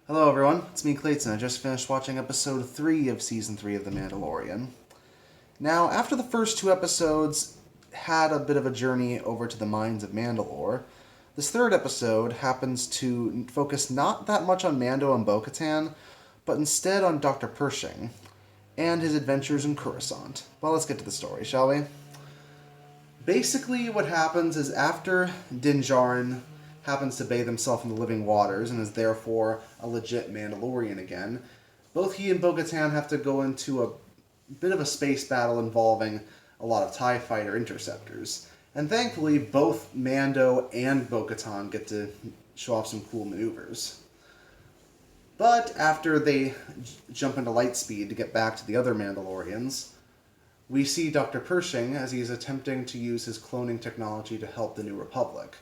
Hello everyone, it's me Clayton. I just finished watching episode 3 of season 3 of The Mandalorian. Now, after the first two episodes had a bit of a journey over to the mines of Mandalore, this third episode happens to focus not that much on Mando and Bo-Katan, but instead on Dr. Pershing and his adventures in Coruscant. Well, let's get to the story, shall we? Basically, what happens is after Din Djarin happens to bathe himself in the living waters and is therefore a legit Mandalorian again, both he and Bo-Katan have to go into a bit of a space battle involving a lot of TIE fighter interceptors. And thankfully, both Mando and Bo-Katan get to show off some cool maneuvers. But after they jump into light speed to get back to the other Mandalorians, we see Dr. Pershing as he's attempting to use his cloning technology to help the New Republic.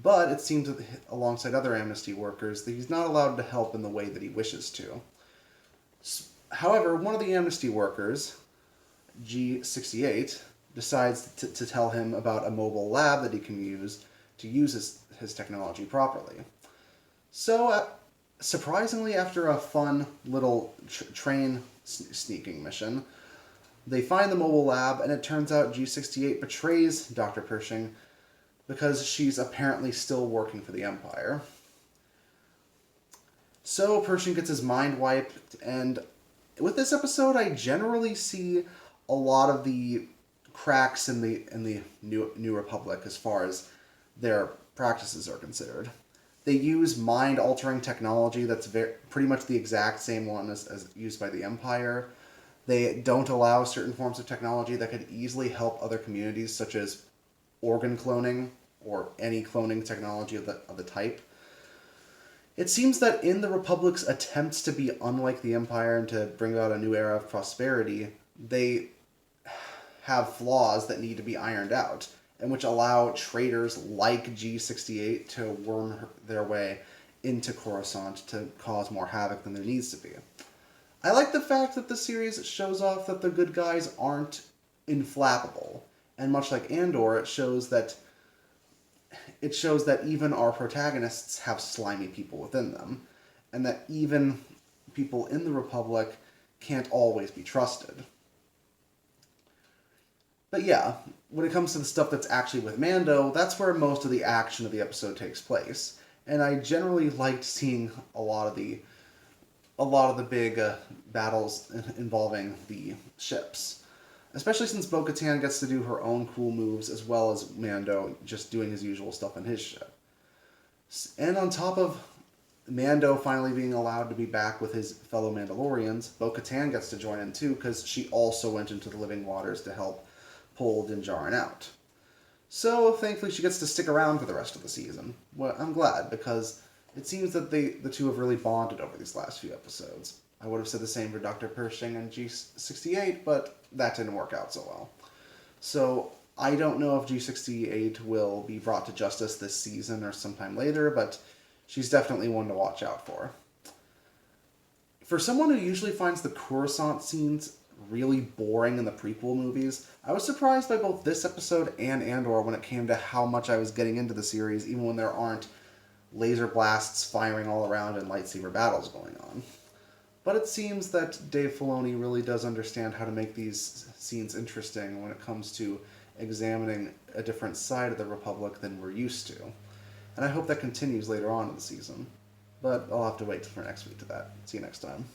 But it seems that alongside other Amnesty workers that he's not allowed to help in the way that he wishes to. However, one of the Amnesty workers, G68, decides to tell him about a mobile lab that he can use to use his technology properly. So, surprisingly, after a fun little train sneaking mission, they find the mobile lab, and it turns out G68 betrays Dr. Pershing because she's apparently still working for the Empire. So Pershing gets his mind wiped, and with this episode, I generally see a lot of the cracks in the New Republic as far as their practices are considered. They use mind-altering technology that's pretty much the exact same one as used by the Empire. They don't allow certain forms of technology that could easily help other communities, such as organ cloning or any cloning technology of the type. It seems that in the Republic's attempts to be unlike the Empire and to bring about a new era of prosperity, they have flaws that need to be ironed out, and which allow traitors like G68 to worm their way into Coruscant to cause more havoc than there needs to be. I like the fact that the series shows off that the good guys aren't inflappable, and much like Andor, it shows that even our protagonists have slimy people within them, and that even people in the Republic can't always be trusted. But yeah, when it comes to the stuff that's actually with Mando, that's where most of the action of the episode takes place, and I generally liked seeing a lot of the big battles involving the ships. Especially since Bo-Katan gets to do her own cool moves as well as Mando just doing his usual stuff in his ship. And on top of Mando finally being allowed to be back with his fellow Mandalorians, Bo-Katan gets to join in too because she also went into the living waters to help pull Din Djarin out. So thankfully she gets to stick around for the rest of the season. Well, I'm glad because it seems that the two have really bonded over these last few episodes. I would have said the same for Dr. Pershing and G68, but that didn't work out so well. So I don't know if G68 will be brought to justice this season or sometime later, but she's definitely one to watch out for. For someone who usually finds the Coruscant scenes really boring in the prequel movies, I was surprised by both this episode and Andor when it came to how much I was getting into the series, even when there aren't laser blasts firing all around and lightsaber battles going on. But it seems that Dave Filoni really does understand how to make these scenes interesting when it comes to examining a different side of the Republic than we're used to. And I hope that continues later on in the season. But I'll have to wait for next week to that. See you next time.